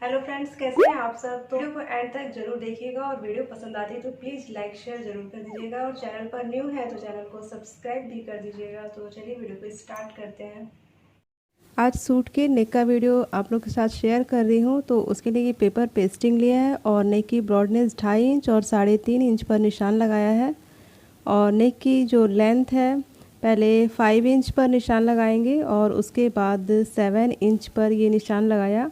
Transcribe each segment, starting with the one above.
Hello friends, कैसे हैं आप सब। तो वीडियो को एंड तक जरूर देखिएगा और वीडियो पसंद आती है तो प्लीज़ लाइक शेयर जरूर कर दीजिएगा और चैनल पर न्यू है तो चैनल को सब्सक्राइब भी कर दीजिएगा। तो चलिए वीडियो को स्टार्ट करते हैं। आज सूट के नेक का वीडियो आप लोग के साथ शेयर कर रही हूँ। तो उसके लिए ये पेपर पेस्टिंग लिया है और नेक की ब्रॉडनेस 2.5 इंच और 3.5 इंच पर निशान लगाया है। और नेक की जो लेंथ है पहले 5 इंच पर निशान लगाएंगे और उसके बाद 7 इंच पर ये निशान लगाया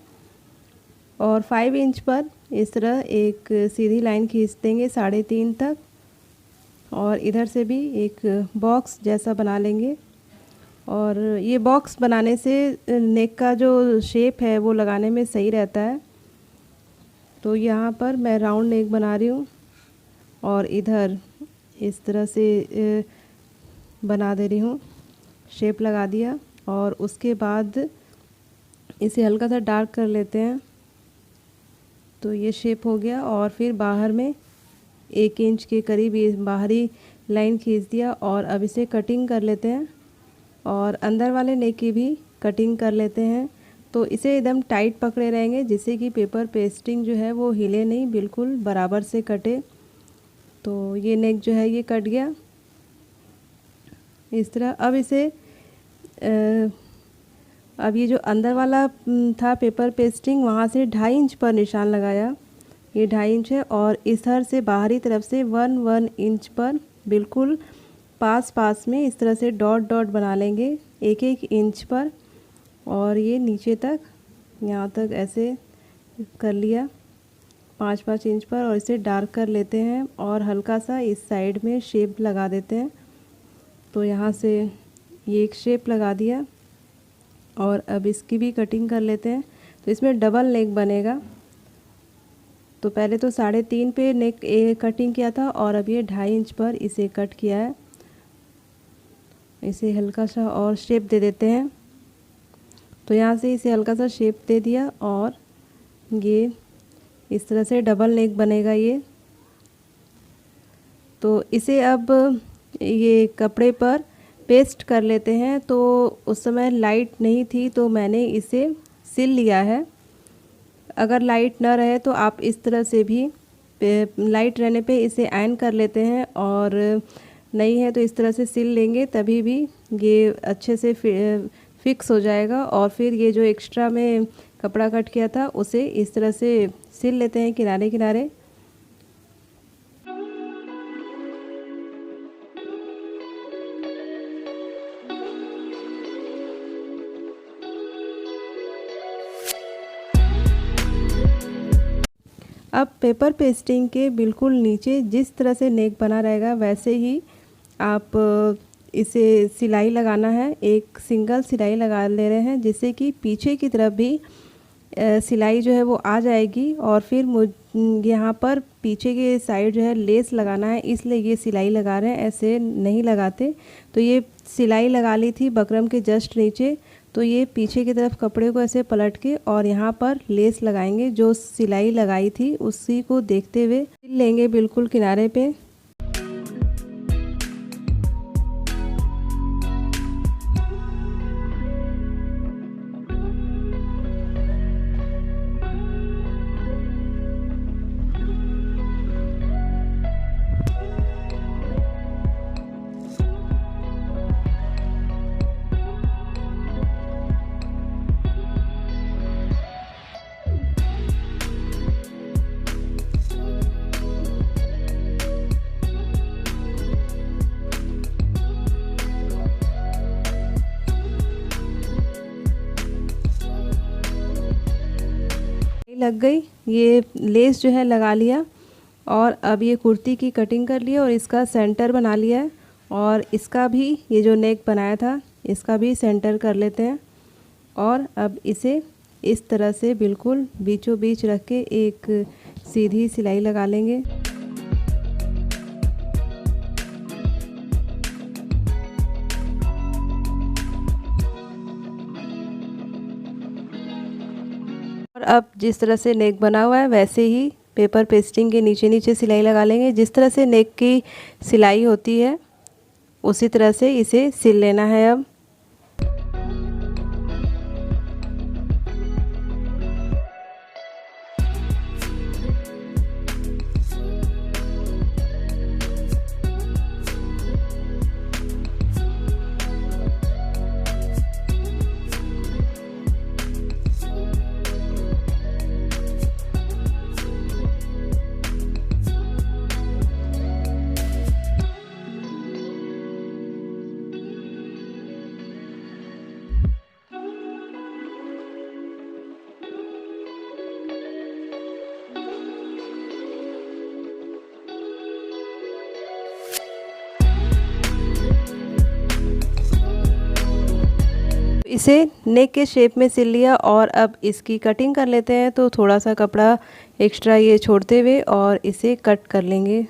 और 5 इंच पर इस तरह एक सीधी लाइन खींच देंगे 3.5 तक और इधर से भी एक बॉक्स जैसा बना लेंगे। और ये बॉक्स बनाने से नेक का जो शेप है वो लगाने में सही रहता है। तो यहाँ पर मैं राउंड नेक बना रही हूँ और इधर इस तरह से बना दे रही हूँ, शेप लगा दिया और उसके बाद इसे हल्का सा डार्क कर लेते हैं। तो ये शेप हो गया और फिर बाहर में 1 इंच के करीब ये बाहरी लाइन खींच दिया और अब इसे कटिंग कर लेते हैं और अंदर वाले नेक की भी कटिंग कर लेते हैं। तो इसे एकदम टाइट पकड़े रहेंगे जिससे कि पेपर पेस्टिंग जो है वो हिले नहीं, बिल्कुल बराबर से कटे। तो ये नेक जो है ये कट गया इस तरह। अब इसे अब ये जो अंदर वाला था पेपर पेस्टिंग वहाँ से 2.5 इंच पर निशान लगाया, ये 2.5 इंच है और इधर से बाहरी तरफ से 1 इंच पर बिल्कुल पास में इस तरह से डॉट डॉट बना लेंगे 1 इंच पर और ये नीचे तक यहाँ तक ऐसे कर लिया 5 इंच पर और इसे डार्क कर लेते हैं और हल्का सा इस साइड में शेप लगा देते हैं। तो यहाँ से ये एक शेप लगा दिया और अब इसकी भी कटिंग कर लेते हैं। तो इसमें डबल नेक बनेगा। तो पहले तो 3.5 पे नेक कटिंग किया था और अब ये 2.5 इंच पर इसे कट किया है। इसे हल्का सा और शेप दे देते हैं। तो यहाँ से इसे हल्का सा शेप दे दिया और ये इस तरह से डबल नेक बनेगा ये। तो इसे अब ये कपड़े पर पेस्ट कर लेते हैं। तो उस समय लाइट नहीं थी तो मैंने इसे सिल लिया है। अगर लाइट न रहे तो आप इस तरह से भी लाइट रहने पे इसे आयरन कर लेते हैं और नहीं है तो इस तरह से सिल लेंगे, तभी भी ये अच्छे से फिक्स हो जाएगा। और फिर ये जो एक्स्ट्रा में कपड़ा कट किया था उसे इस तरह से सिल लेते हैं किनारे किनारे। अब पेपर पेस्टिंग के बिल्कुल नीचे जिस तरह से नेक बना रहेगा वैसे ही आप इसे सिलाई लगाना है। एक सिंगल सिलाई लगा ले रहे हैं जिससे कि पीछे की तरफ भी सिलाई जो है वो आ जाएगी और फिर यहाँ पर पीछे के साइड जो है लेस लगाना है, इसलिए ये सिलाई लगा रहे हैं, ऐसे नहीं लगाते। तो ये सिलाई लगा ली थी बकरम के जस्ट नीचे। तो ये पीछे की तरफ कपड़े को ऐसे पलट के और यहाँ पर लेस लगाएंगे, जो सिलाई लगाई थी उसी को देखते हुए सिल लेंगे बिल्कुल किनारे पे। लग गई, ये लेस जो है लगा लिया और अब ये कुर्ती की कटिंग कर लिया और इसका सेंटर बना लिया है। और इसका भी ये जो नेक बनाया था इसका भी सेंटर कर लेते हैं और अब इसे इस तरह से बिल्कुल बीचों बीच रख के एक सीधी सिलाई लगा लेंगे। और अब जिस तरह से नेक बना हुआ है वैसे ही पेपर पेस्टिंग के नीचे नीचे सिलाई लगा लेंगे। जिस तरह से नेक की सिलाई होती है उसी तरह से इसे सिल लेना है। अब इसे नेक के शेप में सिल लिया और अब इसकी कटिंग कर लेते हैं। तो थोड़ा सा कपड़ा एक्स्ट्रा ये छोड़ते हुए और इसे कट कर लेंगे।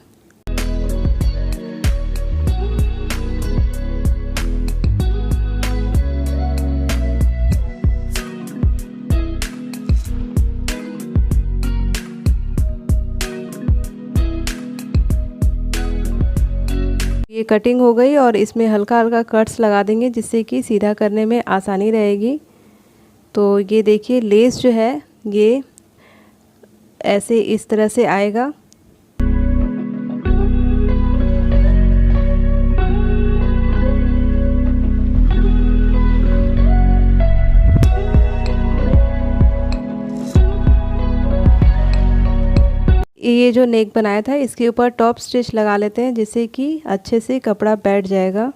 ये कटिंग हो गई और इसमें हल्का हल्का कट्स लगा देंगे जिससे कि सीधा करने में आसानी रहेगी। तो ये देखिए लेस जो है ये ऐसे इस तरह से आएगा। ये जो नेक बनाया था इसके ऊपर टॉप स्टिच लगा लेते हैं जिससे कि अच्छे से कपड़ा बैठ जाएगा।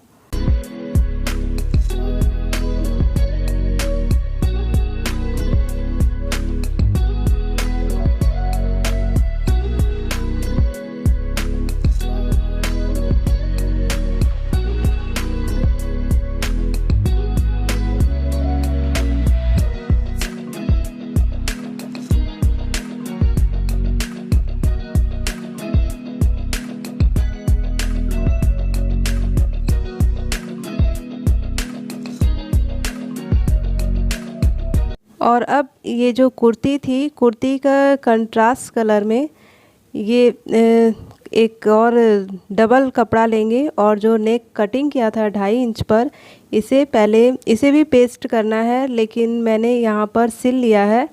और अब ये जो कुर्ती थी, कुर्ती का कंट्रास्ट कलर में ये एक और डबल कपड़ा लेंगे और जो नेक कटिंग किया था 2.5 इंच पर इसे भी पेस्ट करना है, लेकिन मैंने यहाँ पर सिल लिया है।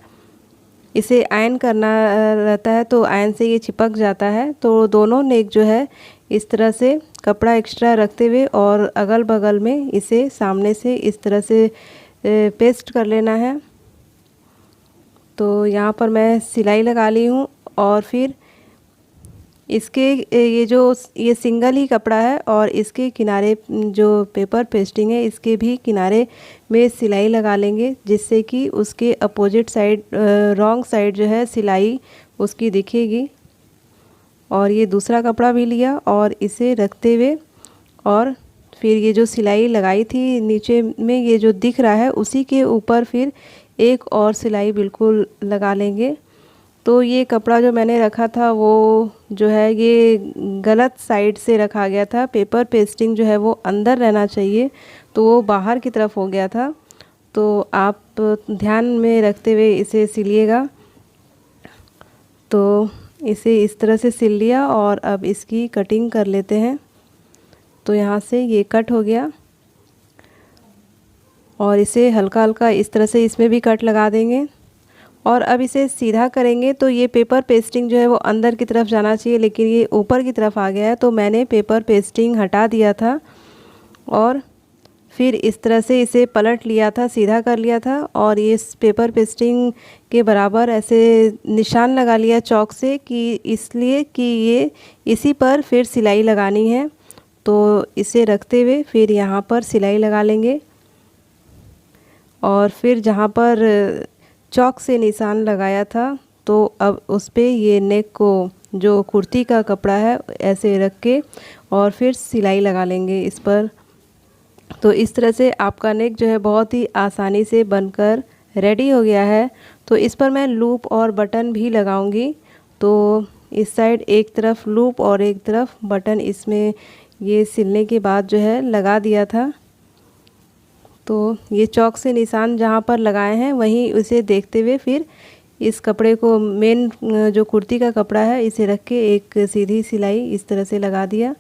इसे आयरन करना रहता है तो आयरन से ये चिपक जाता है। तो दोनों नेक जो है इस तरह से कपड़ा एक्स्ट्रा रखते हुए और अगल बगल में इसे सामने से इस तरह से पेस्ट कर लेना है। तो यहाँ पर मैं सिलाई लगा ली हूँ और फिर इसके ये सिंगल ही कपड़ा है और इसके किनारे जो पेपर पेस्टिंग है इसके भी किनारे में सिलाई लगा लेंगे जिससे कि उसके अपोजिट साइड रॉन्ग साइड जो है सिलाई उसकी दिखेगी। और ये दूसरा कपड़ा भी लिया और इसे रखते हुए और फिर ये जो सिलाई लगाई थी नीचे में ये जो दिख रहा है उसी के ऊपर फिर एक और सिलाई बिल्कुल लगा लेंगे। तो ये कपड़ा जो मैंने रखा था वो जो है ये गलत साइड से रखा गया था। पेपर पेस्टिंग जो है वो अंदर रहना चाहिए, तो वो बाहर की तरफ हो गया था। तो आप ध्यान में रखते हुए इसे सिलिएगा। तो इसे इस तरह से सिल लिया और अब इसकी कटिंग कर लेते हैं। तो यहाँ से ये कट हो गया और इसे हल्का हल्का इस तरह से इसमें भी कट लगा देंगे। और अब इसे सीधा करेंगे तो ये पेपर पेस्टिंग जो है वो अंदर की तरफ जाना चाहिए, लेकिन ये ऊपर की तरफ आ गया है। तो मैंने पेपर पेस्टिंग हटा दिया था और फिर इस तरह से इसे पलट लिया था, सीधा कर लिया था और ये पेपर पेस्टिंग के बराबर ऐसे निशान लगा लिया चौक से कि इसलिए कि ये इसी पर फिर सिलाई लगानी है। तो इसे रखते हुए फिर यहाँ पर सिलाई लगा लेंगे और फिर जहाँ पर चौक से निशान लगाया था तो अब उस पे ये नेक को जो कुर्ती का कपड़ा है ऐसे रख के और फिर सिलाई लगा लेंगे इस पर। तो इस तरह से आपका नेक जो है बहुत ही आसानी से बनकर रेडी हो गया है। तो इस पर मैं लूप और बटन भी लगाऊंगी। तो इस साइड एक तरफ लूप और एक तरफ बटन इसमें ये सिलने के बाद जो है लगा दिया था। तो ये चौक से निशान जहाँ पर लगाए हैं वहीं उसे देखते हुए फिर इस कपड़े को मेन जो कुर्ती का कपड़ा है इसे रख के एक सीधी सिलाई इस तरह से लगा दिया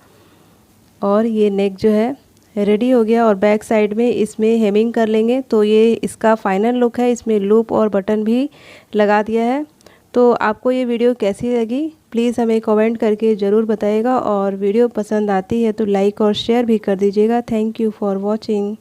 और ये नेक जो है रेडी हो गया। और बैक साइड में इसमें हेमिंग कर लेंगे। तो ये इसका फाइनल लुक है, इसमें लूप और बटन भी लगा दिया है। तो आपको ये वीडियो कैसी लगी प्लीज़ हमें कमेंट करके ज़रूर बताइएगा और वीडियो पसंद आती है तो लाइक और शेयर भी कर दीजिएगा। Thank you for watching.